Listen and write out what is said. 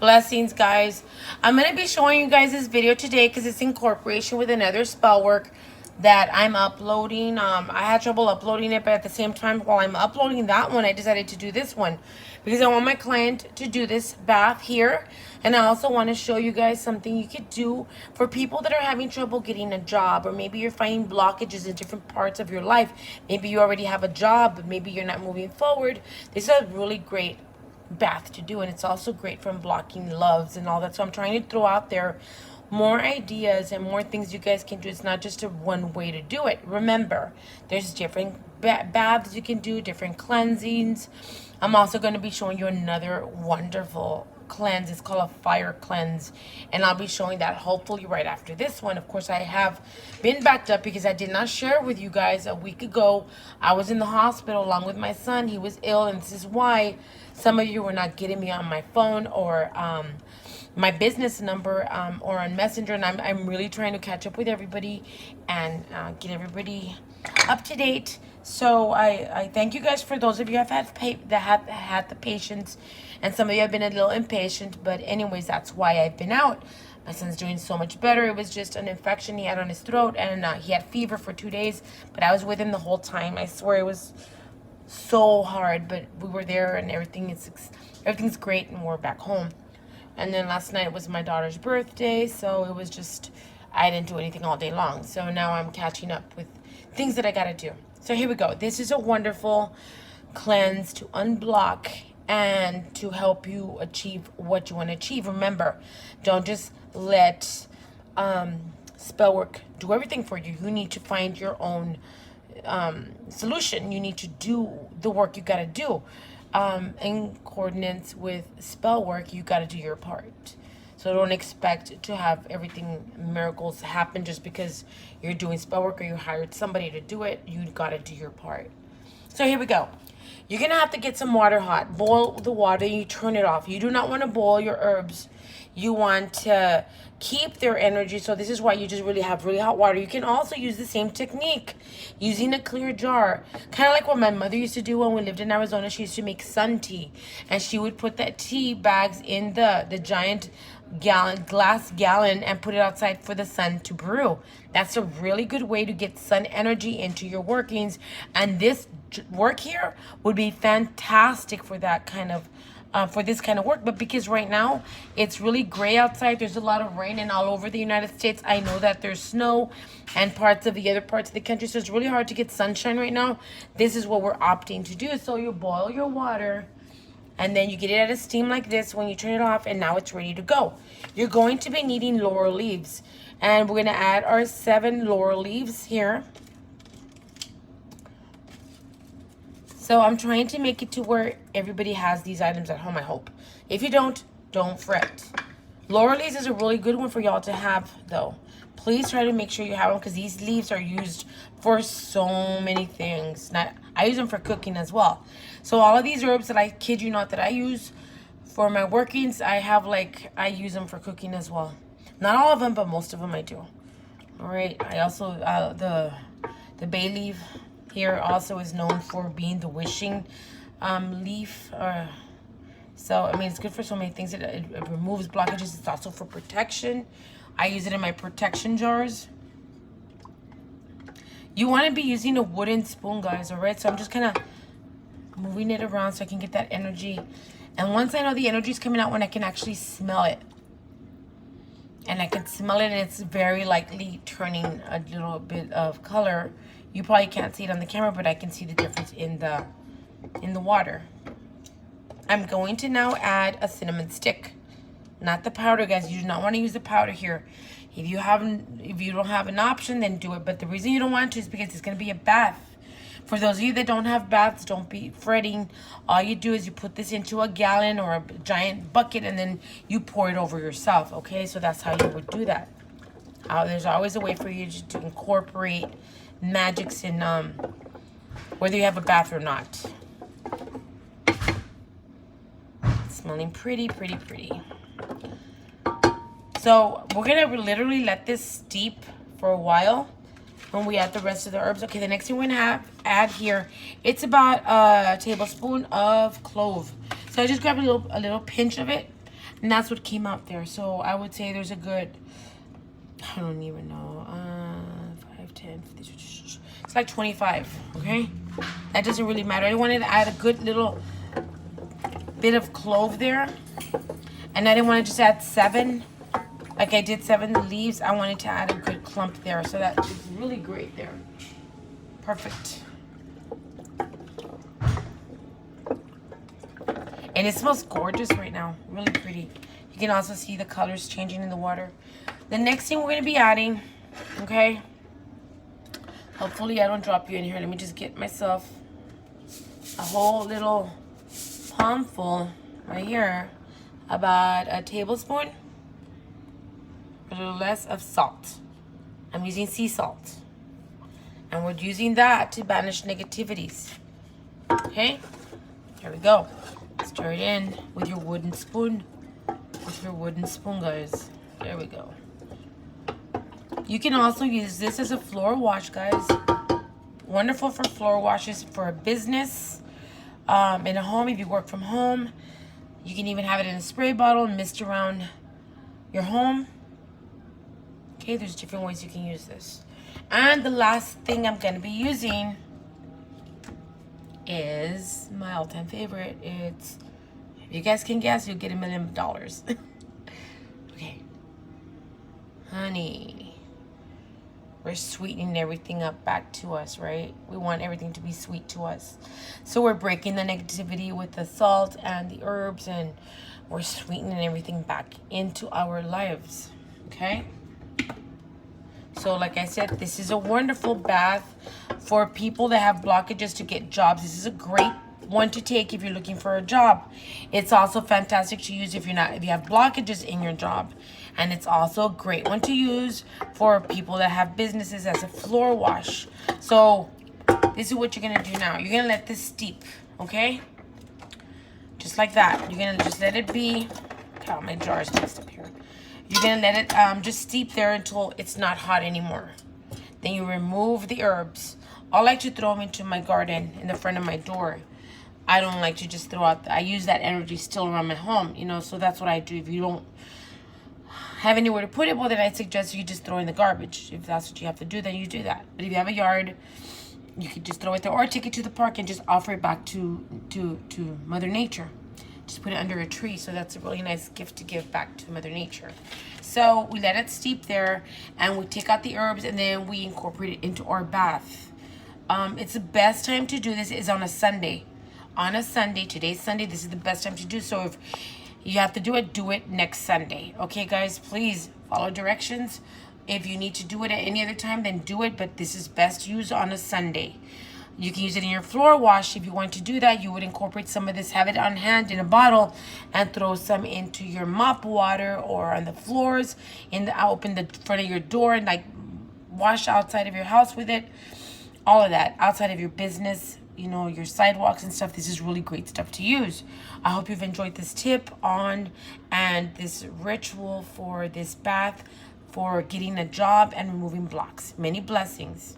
Blessings, guys. I'm going to be showing you guys this video today because it's in cooperation with another spell work that I'm uploading. I had trouble uploading it, but at the same time, while I'm uploading that one, I decided to do this one because I want my client to do this bath here. And I also want to show you guys something you could do for people that are having trouble getting a job, or maybe you're finding blockages in different parts of your life. Maybe you already have a job, but maybe you're not moving forward. This is a really great bath to do, and it's also great from blocking loves and all that. So I'm trying to throw out there more ideas and more things you guys can do. It's not just a one way to do it. Remember, there's different baths you can do, different cleansings. I'm also going to be showing you another wonderful cleanse. It's called a fire cleanse, and I'll be showing that hopefully right after this one. Of course, I have been backed up because I did not share with you guys a week ago. I was in the hospital along with my son. He was ill, and this is why some of you were not getting me on my phone or my business number or on Messenger, and I'm really trying to catch up with everybody and get everybody up to date. So I thank you guys for those of you that have had the patience, and some of you have been a little impatient, but anyways, that's why I've been out. My son's doing so much better. It was just an infection he had on his throat, and he had fever for 2 days, but I was with him the whole time. I swear it was so hard, but we were there, and everything's great, and we're back home. And then last night was my daughter's birthday, so it was just, I didn't do anything all day long. So now I'm catching up with things that I gotta do. So here we go. This is a wonderful cleanse to unblock and to help you achieve what you want to achieve. Remember, don't just let spell work do everything for you. You need to find your own solution. You need to do the work you got to do. In coordinates with spell work, you got to do your part. So don't expect to have everything, miracles happen just because you're doing spell work or you hired somebody to do it. You got to do your part. So here we go. You're going to have to get some water hot. Boil the water and you turn it off. You do not want to boil your herbs. You want to keep their energy. So this is why you just really have really hot water. You can also use the same technique using a clear jar. Kind of like what my mother used to do when we lived in Arizona. She used to make sun tea. And she would put that tea bags in the giant glass gallon and put it outside for the sun to brew. That's a really good way to get sun energy into your workings. And this work here would be fantastic for that kind of for this kind of work. But because right now it's really gray outside, there's a lot of rain, and all over the United States I know that there's snow and parts of the other parts of the country, so it's really hard to get sunshine right now. This is what we're opting to do. So you boil your water and then you get it at a steam like this when you turn it off, and now it's ready to go. You're going to be needing laurel leaves, and we're going to add our 7 laurel leaves here. So I'm trying to make it to where everybody has these items at home, I hope. If you don't fret. Laurel leaves is a really good one for y'all to have, though. Please try to make sure you have them, because these leaves are used for so many things. I use them for cooking as well. So all of these herbs that I kid you not that I use for my workings, I use them for cooking as well. Not all of them, but most of them I do. All right. I also the bay leaf here also is known for being the wishing leaf. So I mean, it's good for so many things. It removes blockages. It's also for protection. I use it in my protection jars. You want to be using a wooden spoon, guys, all right? So I'm just kind of moving it around so I can get that energy. And once I know the energy is coming out, when I can actually smell it. And I can smell it, and it's very likely turning a little bit of color. You probably can't see it on the camera, but I can see the difference in the water. I'm going to now add a cinnamon stick. Not the powder, guys. You do not want to use the powder here. If you don't have an option, then do it. But the reason you don't want to is because it's going to be a bath. For those of you that don't have baths, don't be fretting. All you do is you put this into a gallon or a giant bucket, and then you pour it over yourself, okay? So that's how you would do that. There's always a way for you to incorporate magics in whether you have a bath or not. It's smelling pretty, pretty, pretty. So we're going to literally let this steep for a while when we add the rest of the herbs. Okay, the next thing we're going to add here, it's about a tablespoon of clove. So I just grabbed a little pinch of it, And that's what came out there. So I would say there's a good, I don't even know, 5, 10, 50, it's like 25, okay? That doesn't really matter. I wanted to add a good little bit of clove there. And I didn't want to just add 7, like I did 7 leaves. I wanted to add a good clump there. So that is really great there. Perfect. And it smells gorgeous right now. Really pretty. You can also see the colors changing in the water. The next thing we're going to be adding, okay? Hopefully I don't drop you in here. Let me just get myself a whole little palm full right here. About a tablespoon, a little less of salt. I'm using sea salt. And we're using that to banish negativities. Okay? Here we go. Stir it in with your wooden spoon. With your wooden spoon, guys. There we go. You can also use this as a floor wash, guys. Wonderful for floor washes for a business. In a home, if you work from home. You can even have it in a spray bottle and mist around your home. Okay, there's different ways you can use this. And the last thing I'm going to be using is my all-time favorite. It's, if you guys can guess, you'll get $1 million. Okay. Honey. We're sweetening everything up back to us, right? We want everything to be sweet to us. So we're breaking the negativity with the salt and the herbs, and we're sweetening everything back into our lives, okay? So like I said, this is a wonderful bath for people that have blockages to get jobs. This is a great one to take if you're looking for a job. It's also fantastic to use if you have blockages in your job. And it's also a great one to use for people that have businesses as a floor wash. So this is what you're going to do now. You're going to let this steep, okay? Just like that. You're going to just let it be. Oh, my jar is mixed up here. You're going to let it just steep there until it's not hot anymore. Then you remove the herbs. I like to throw them into my garden in the front of my door. I don't like to just throw out. I use that energy still around my home, you know, so that's what I do. If you don't have anywhere to put it, well, then I suggest you just throw in the garbage. If that's what you have to do, then you do that. But if you have a yard, you could just throw it there or take it to the park and just offer it back to Mother Nature. Just put it under a tree. So that's a really nice gift to give back to Mother Nature. So we let it steep there and we take out the herbs and then we incorporate it into our bath. It's the best time to do this is on a Sunday. On a Sunday, today's Sunday, this is the best time to do. So if you have to do it next Sunday. Okay, guys, please follow directions. If you need to do it at any other time, then do it. But this is best used on a Sunday. You can use it in your floor wash. If you want to do that, you would incorporate some of this, have it on hand in a bottle, and throw some into your mop water or on the floors. Open the front of your door and like wash outside of your house with it. All of that outside of your business, you know, your sidewalks and stuff. This is really great stuff to use. I hope you've enjoyed this tip on and this ritual for this bath for getting a job and removing blocks. Many blessings.